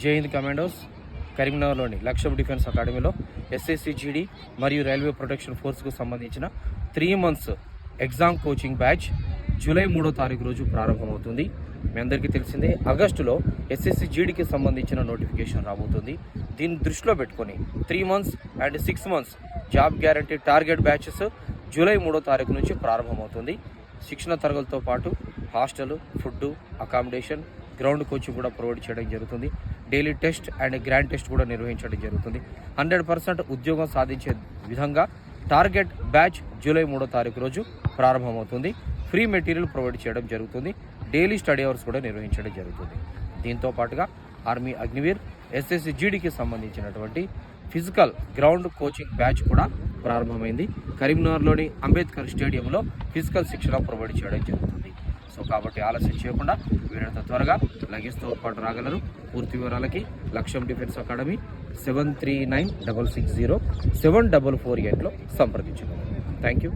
జై హింద్ కమాండోస్ కరీంనగర్లోని లక్ష్యం డిఫెన్స్ అకాడమీలో ఎస్ఎస్సి జీడీ మరియు రైల్వే ప్రొటెక్షన్ ఫోర్స్కు సంబంధించిన 3 months exam coaching batch July 3వ తారీఖు రోజు ప్రారంభమవుతుంది. మీ అందరికీ తెలిసిందే, ఆగస్టులో ఎస్ఎస్సి జీడీకి సంబంధించిన నోటిఫికేషన్ రాబోతుంది. దీన్ని దృష్టిలో పెట్టుకొని 3 months and 6 months job guarantee target batches July 3వ తారీఖు నుంచి ప్రారంభమవుతుంది. శిక్షణ తరగతులతో పాటు hostel, food, accommodation, ground coaching కూడా ప్రొవైడ్ చేయడం జరుగుతుంది. Daily test and grand test కూడా నిర్వహించడం జరుగుతుంది. 100% ఉద్యోగం సాధించే విధంగా టార్గెట్ బ్యాచ్ జూలై 3వ తారీఖు రోజు ప్రారంభమవుతుంది. ఫ్రీ మెటీరియల్ ప్రొవైడ్ చేయడం జరుగుతుంది. డైలీ స్టడీ అవర్స్ కూడా నిర్వహించడం జరుగుతుంది. దీంతో పాటుగా ఆర్మీ అగ్నివీర్, ఎస్ఎస్సి జీడీకి సంబంధించినటువంటి ఫిజికల్ గ్రౌండ్ కోచింగ్ బ్యాచ్ కూడా ప్రారంభమైంది. కరీంనగర్లోని అంబేద్కర్ స్టేడియంలో ఫిజికల్ శిక్షణ ప్రొవైడ్ చేయడం జరుగుతుంది. సో కాబట్టి ఆలస్యం చేయకుండా వీరంత త్వరగా లగేజ్తో పాటు రాగలరు. పూర్తి వివరాలకి లక్ష్యం డిఫెన్స్ అకాడమీ 7396607448లో సంప్రదించగలరు. Thank you.